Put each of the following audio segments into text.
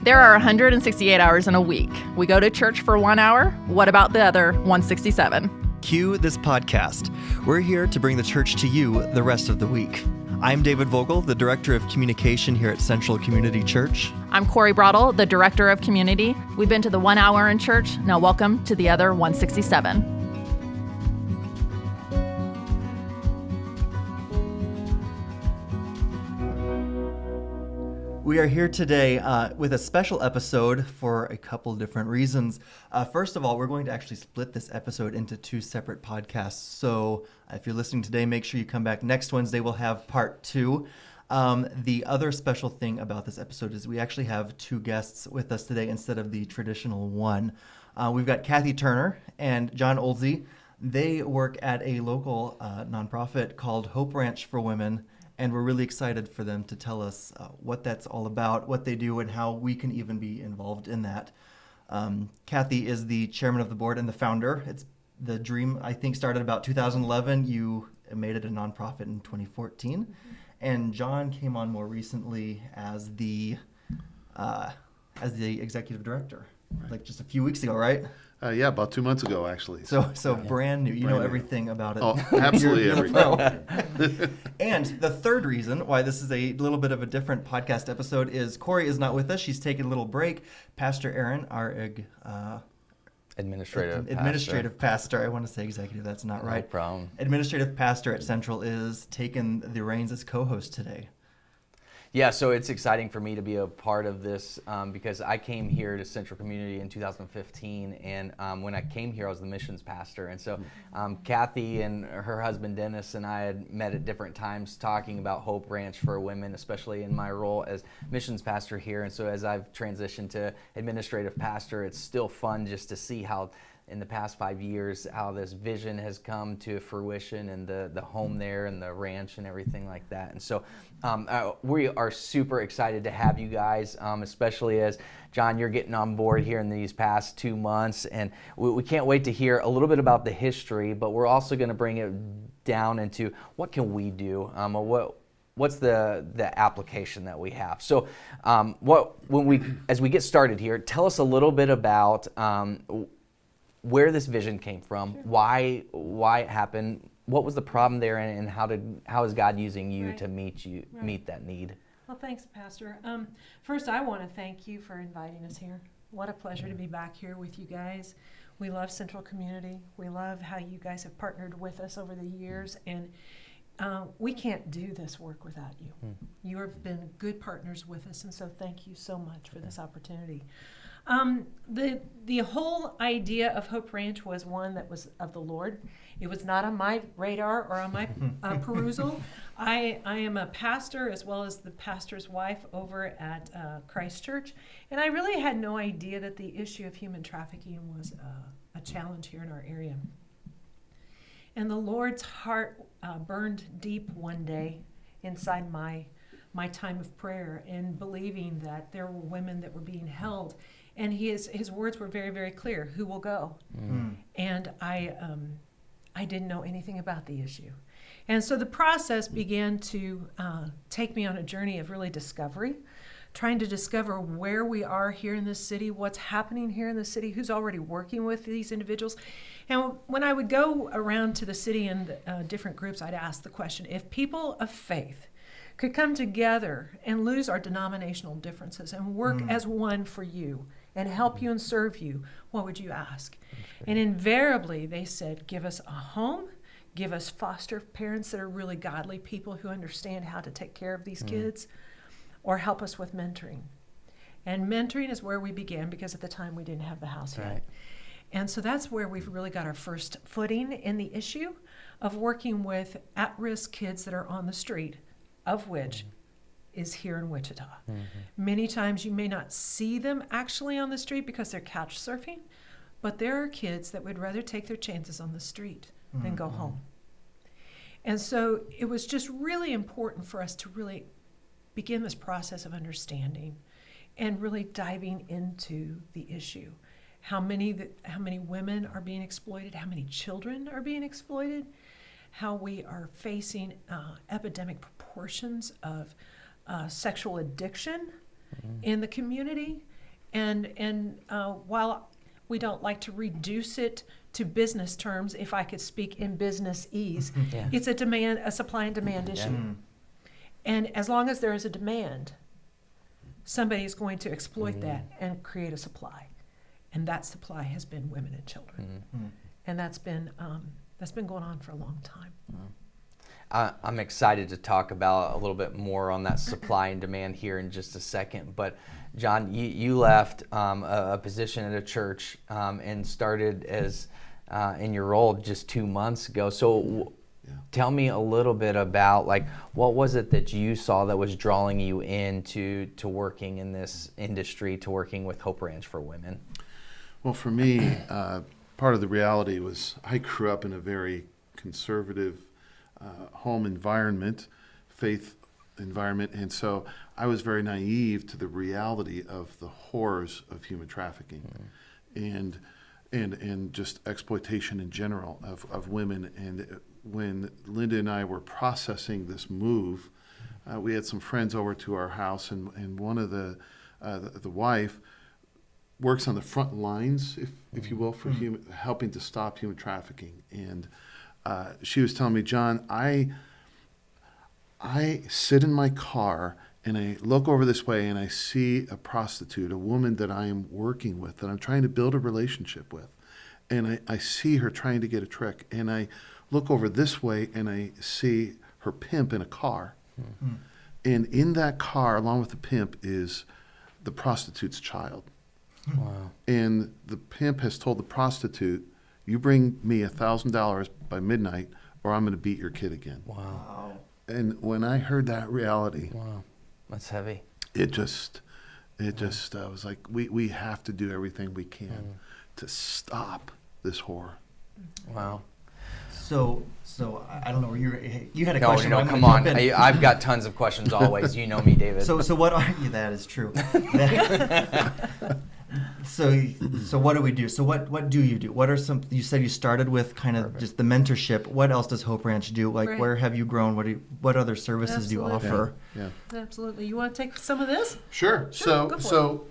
There are 168 hours in a week. We go to church for 1 hour. What about the other 167? Cue this podcast. We're here to bring the church to you the rest of the week. I'm David Vogel, the Director of Communication here at Central Community Church. I'm Corey Brodel, the Director of Community. We've been to the 1 hour in church. Now welcome to the other 167. We are here today with a special episode for a couple different reasons. First of all, we're going to actually split this episode into two separate podcasts. So if you're listening today, make sure you come back next Wednesday. We'll have part two. The other special thing about this episode is we actually have two guests with us today instead of the traditional one. We've got Cathy Turner and John Oelze. They work at a local nonprofit called Hope Ranch for Women. And we're really excited for them to tell us what that's all about, what they do, and how we can even be involved in that. Cathy is the chairman of the board and the founder. It's the dream, I think, started about 2011. You made it a nonprofit in 2014. Mm-hmm. And John came on more recently as the executive director, right. Like just a few weeks ago, right? Yeah, about 2 months ago, actually. So brand new. You know everything about it. Oh, absolutely everything. And the third reason why this is a little bit of a different podcast episode is Corey is not with us. She's taking a little break. Pastor Aaron, our administrative pastor. I want to say executive. That's not right. No problem. Administrative pastor at Central is taking the reins as co-host today. Yeah, so it's exciting for me to be a part of this because I came here to Central Community in 2015, and when I came here, I was the missions pastor. And so Cathy and her husband Dennis and I had met at different times talking about Hope Ranch for Women, especially in my role as missions pastor here. And so as I've transitioned to administrative pastor, it's still fun just to see how in the past 5 years, how this vision has come to fruition and the home there and the ranch and everything like that. And so we are super excited to have you guys, especially as, John, you're getting on board here in these past 2 months. And we can't wait to hear a little bit about the history, but we're also going to bring it down into what can we do, what's the application that we have. So as we get started here, tell us a little bit about where this vision came from, sure. why it happened, what was the problem there, and how is God using you right. to meet that need? Well, thanks, Pastor. First, I want to thank you for inviting us here. What a pleasure to be back here with you guys. We love Central Community. We love how you guys have partnered with us over the years, and we can't do this work without you. You have been good partners with us, and so thank you so much for this opportunity. The whole idea of Hope Ranch was one that was of the Lord. It was not on my radar or on my perusal. I am a pastor as well as the pastor's wife over at Christ Church, and I really had no idea that the issue of human trafficking was a challenge here in our area. And the Lord's heart burned deep one day inside my time of prayer and believing that there were women that were being held. And his words were very, very clear. Who will go? And I didn't know anything about the issue. And so the process began to take me on a journey of really discovery, trying to discover where we are here in this city, what's happening here in the city, who's already working with these individuals. And when I would go around to the city and different groups, I'd ask the question, if people of faith could come together and lose our denominational differences and work as one for you and help you and serve you, what would you ask? And invariably they said, give us a home, give us foster parents that are really godly people who understand how to take care of these kids, or help us with mentoring. And mentoring is where we began because at the time we didn't have the house yet. And so that's where we've really got our first footing in the issue of working with at-risk kids that are on the street, of which is here in Wichita. Many times you may not see them actually on the street because they're couch surfing, but there are kids that would rather take their chances on the street than go home. And so it was just really important for us to really begin this process of understanding and really diving into the issue. How many women are being exploited, how many children are being exploited, how we are facing epidemic proportions of sexual addiction in the community, And while we don't like to reduce it to business terms, if I could speak in business-ese, Yeah. it's a supply and demand issue. Mm. And as long as there is a demand, somebody is going to exploit that and create a supply. And that supply has been women and children. Mm. And that's been going on for a long time. I'm excited to talk about a little bit more on that supply and demand here in just a second. But John, you left a position at a church and started as in your role just 2 months ago. So tell me a little bit about like what was it that you saw that was drawing you into working in this industry, to working with Hope Ranch for Women? Well, for me, part of the reality was I grew up in a very conservative home environment, faith environment, and so I was very naive to the reality of the horrors of human trafficking and just exploitation in general of women. And when Linda and I were processing this move, we had some friends over to our house, and one of the wife works on the front lines, if you will, for helping to stop human trafficking. And she was telling me, John, I sit in my car and I look over this way and I see a prostitute, a woman that I am working with, that I'm trying to build a relationship with. And I see her trying to get a trick. And I look over this way and I see her pimp in a car. Mm-hmm. And in that car, along with the pimp, is the prostitute's child. Wow. And the pimp has told the prostitute, you bring me $1,000 by midnight or I'm going to beat your kid again. Wow. And when I heard that reality, Wow. That's heavy. it just was like, we have to do everything we can to stop this horror. Wow. So I don't know. You had a No, question. no, I'm come gonna on. jump in. I've got tons of questions always. You know me, David. So what are you? That is true. So what do we do? So what do you do? What are some? You said you started with kind of just the mentorship. What else does Hope Ranch do? Like Right. where have you grown? What other services do you Absolutely. offer? Yeah. Absolutely. You want to take some of this? Sure. Sure, go for So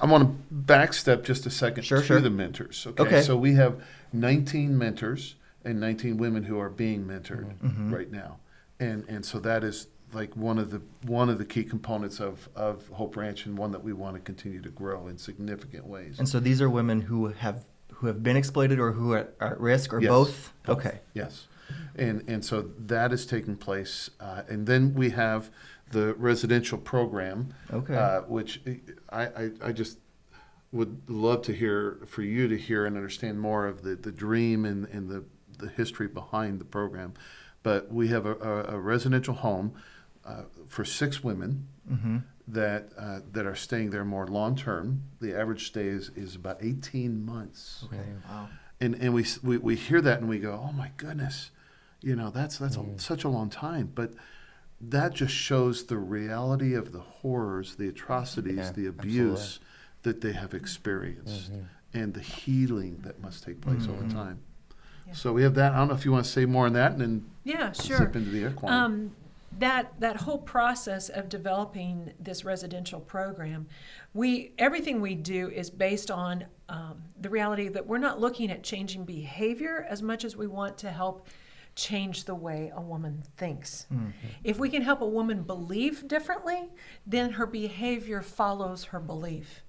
I want to backstep just a second to the mentors. Okay. So we have 19 mentors and 19 women who are being mentored right now, and so that is like one of the key components of Hope Ranch, and one that we want to continue to grow in significant ways. And so these are women who have been exploited or who are at risk or Yes, both? Okay. Yes. And so that is taking place. And then we have the residential program, which I just would love to hear, for you to hear and understand more of the dream and the history behind the program. But we have a residential home for 6 women that are staying there more long term. The average stay is about 18 months. Okay. Wow. And we hear that and we go, oh my goodness, that's such a long time. But that just shows the reality of the horrors, the atrocities, the abuse that they have experienced, and the healing that must take place over time. Yeah. So we have that. I don't know if you want to say more on that, and then Yeah, sure. zip into the air quality. That whole process of developing this residential program, everything we do is based on the reality that we're not looking at changing behavior as much as we want to help change the way a woman thinks. If we can help a woman believe differently, then her behavior follows her belief.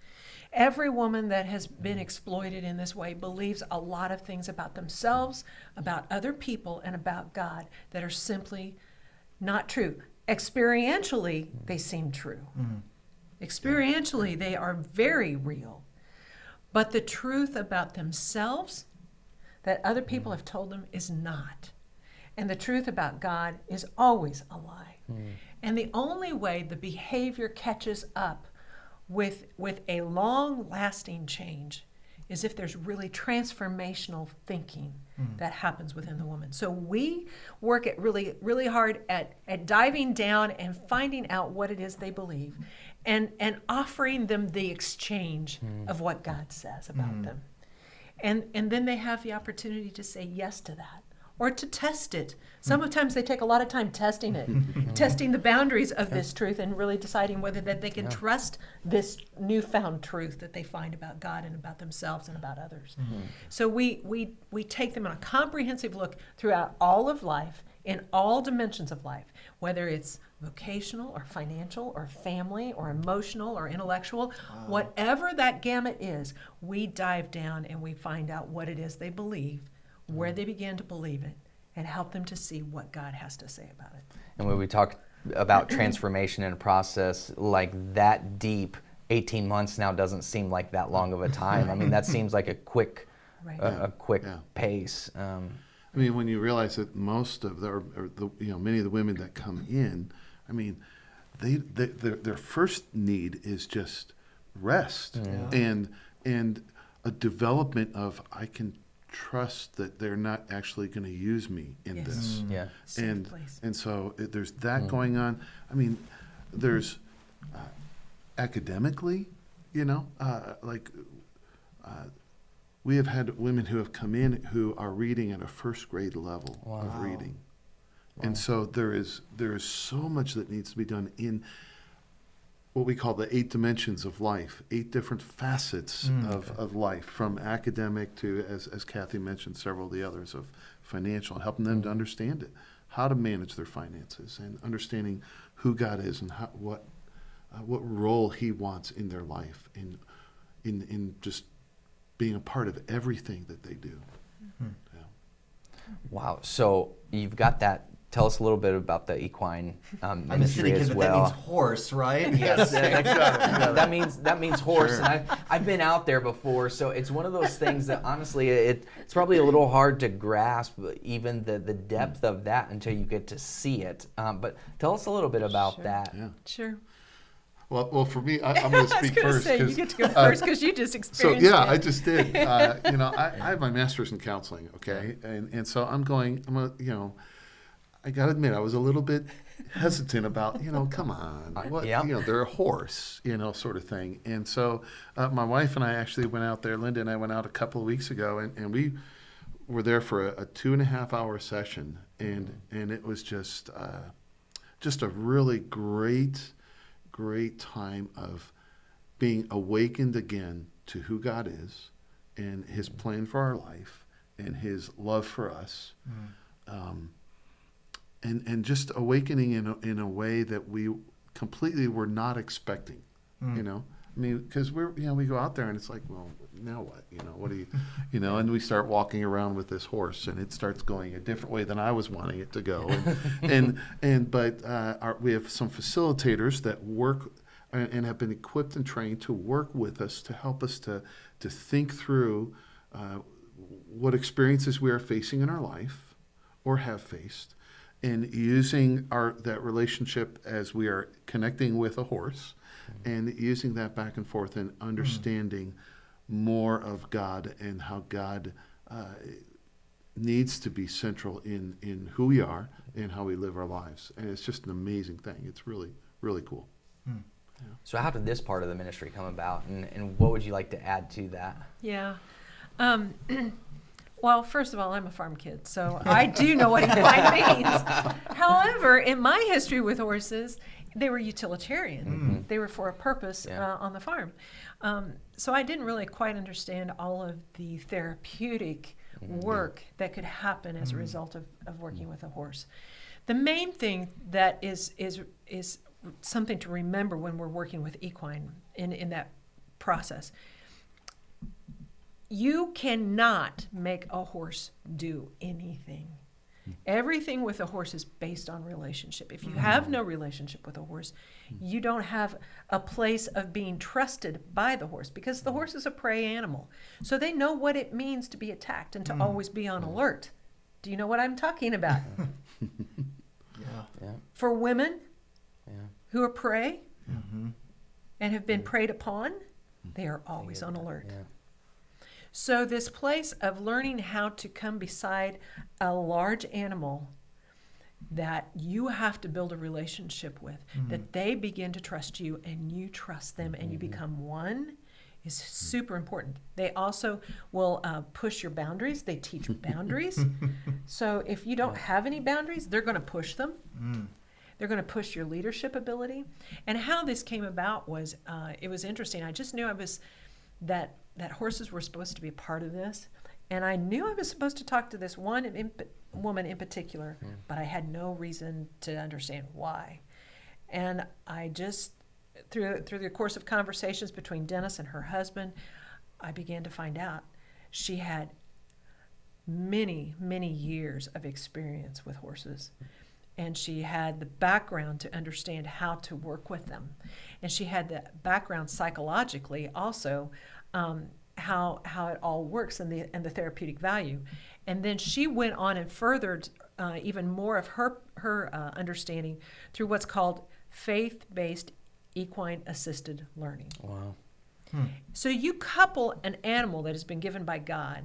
Every woman that has been exploited in this way believes a lot of things about themselves, about other people, and about God that are simply not true. Experientially, they seem true. Experientially, they are very real. But the truth about themselves that other people have told them is not. And the truth about God is always a lie. And the only way the behavior catches up with a long-lasting change is if there's really transformational thinking that happens within the woman. So we work at really, really hard at diving down and finding out what it is they believe and offering them the exchange of what God says about them. And then they have the opportunity to say yes to that or to test it. Sometimes they take a lot of time testing it, testing the boundaries of this truth and really deciding whether that they can trust this newfound truth that they find about God and about themselves and about others. So we take them on a comprehensive look throughout all of life, in all dimensions of life, whether it's vocational or financial or family or emotional or intellectual, whatever that gamut is, we dive down and we find out what it is they believe, where they begin to believe it, and help them to see what God has to say about it. And when we talk about transformation and a process like that deep, 18 months now doesn't seem like that long of a time. I mean, that seems like a quick, pace. I mean, when you realize that most of many of the women that come in, I mean, their first need is just rest and a development of, I can trust that they're not actually going to use me in this. And so there's that going on. I mean, there's academically, we have had women who have come in who are reading at a first grade level of reading. And so there is so much that needs to be done in what we call the 8 dimensions of life, 8 different facets of life, from academic to, as Cathy mentioned, several of the others, of financial, and helping them to understand it, how to manage their finances, and understanding who God is and what role He wants in their life, in just being a part of everything that they do. Wow. So you've got that. Tell us a little bit about the equine I'm a ministry city kid, as but well. that means horse, right? Yes, that means horse. Sure. And I've been out there before, so it's one of those things that honestly it's probably a little hard to grasp even the depth of that until you get to see it. But tell us a little bit about that. Yeah. Sure. Well, for me, I'm going to I was speak going to first. say, you get to go first because you just So experienced it. I just did. I have my master's in counseling, okay, and so I got to admit, I was a little bit hesitant about, come on, what, they're a horse, sort of thing. And so my wife and I actually went out there. Linda and I went out a couple of weeks ago, and we were there for a 2.5-hour session, and it was just a really great time of being awakened again to who God is and His plan for our life and His love for us, and just awakening in a way that we completely were not expecting. I mean, because we go out there and it's like, well, now what? What do you, and we start walking around with this horse, and it starts going a different way than I was wanting it to go. But we have some facilitators that work and have been equipped and trained to work with us to help us to think through what experiences we are facing in our life or have faced, and using that relationship as we are connecting with a horse, and using that back and forth and understanding more of God and how God needs to be central in who we are and how we live our lives. And it's just an amazing thing. It's really, really cool. So how did this part of the ministry come about, and what would you like to add to that? Yeah. Well, first of all, I'm a farm kid, so I do know what equine means. However, in my history with horses, they were utilitarian. They were for a purpose on the farm. So I didn't really quite understand all of the therapeutic work that could happen as a result of working with a horse. The main thing that is something to remember when we're working with equine in that process: you cannot make a horse do anything. Everything with a horse is based on relationship. If you have no relationship with a horse, you don't have a place of being trusted by the horse, because the horse is a prey animal. So they know what it means to be attacked and to always be on alert. Do you know what I'm talking about? For women who are prey and have been preyed upon, they are always on alert. So this place of learning how to come beside a large animal that you have to build a relationship with, that they begin to trust you and you trust them and you become one, is super important. They also will push your boundaries. They teach boundaries. So if you don't have any boundaries, they're going to push them. They're going to push your leadership ability. And how this came about was, it was interesting. I just knew that horses were supposed to be a part of this. And I knew I was supposed to talk to this one woman in particular, but I had no reason to understand why. And I just, through the course of conversations between Dennis and her husband, I began to find out she had many, many years of experience with horses. And she had the background to understand how to work with them. And she had the background psychologically also, how it all works and the therapeutic value. And then she went on and furthered even more of her understanding through what's called faith-based equine assisted learning. Wow. So you couple an animal that has been given by God,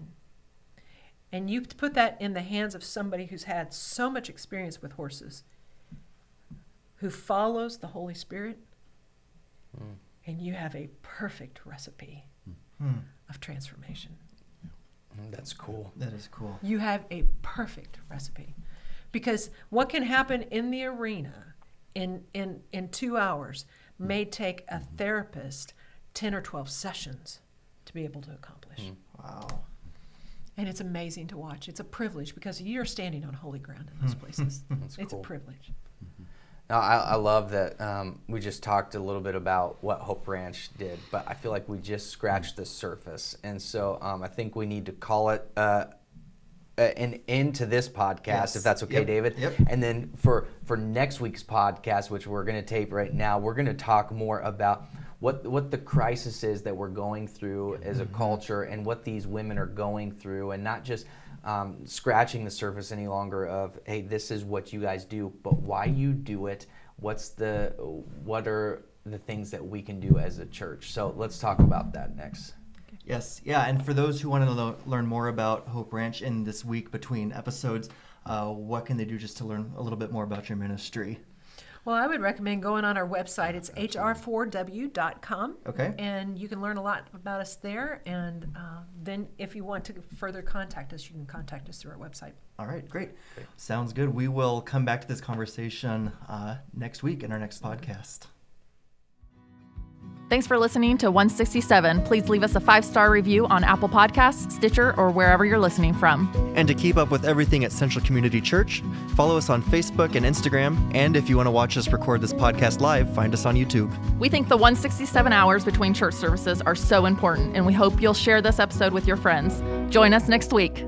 and you put that in the hands of somebody who's had so much experience with horses, who follows the Holy Spirit, and you have a perfect recipe of transformation. That's cool. That is cool. You have a perfect recipe. Because what can happen in the arena in 2 hours may take a therapist 10 or 12 sessions to be able to accomplish. Wow. And it's amazing to watch. It's a privilege because you're standing on holy ground in those places. It's cool. a privilege. Now, I love that we just talked a little bit about what Hope Ranch did, but I feel like we just scratched the surface. And so I think we need to call it an end to this podcast, Yes. if that's okay, Yep. David. Yep. And then for next week's podcast, which we're going to tape right now, we're going to talk more about what the crisis is that we're going through as a culture and what these women are going through, and not just scratching the surface any longer of, hey, this is what you guys do, but why you do it. What are the things that we can do as a church? So let's talk about that next. Yes, yeah, and for those who want to learn more about Hope Ranch in this week between episodes, what can they do just to learn a little bit more about your ministry? Well, I would recommend going on our website. It's hr4w.com. Okay. And you can learn a lot about us there. And then if you want to further contact us, you can contact us through our website. All right, great. Sounds good. We will come back to this conversation next week in our next podcast. Thanks for listening to 167. Please leave us a 5-star review on Apple Podcasts, Stitcher, or wherever you're listening from. And to keep up with everything at Central Community Church, follow us on Facebook and Instagram. And if you want to watch us record this podcast live, find us on YouTube. We think the 167 hours between church services are so important, and we hope you'll share this episode with your friends. Join us next week.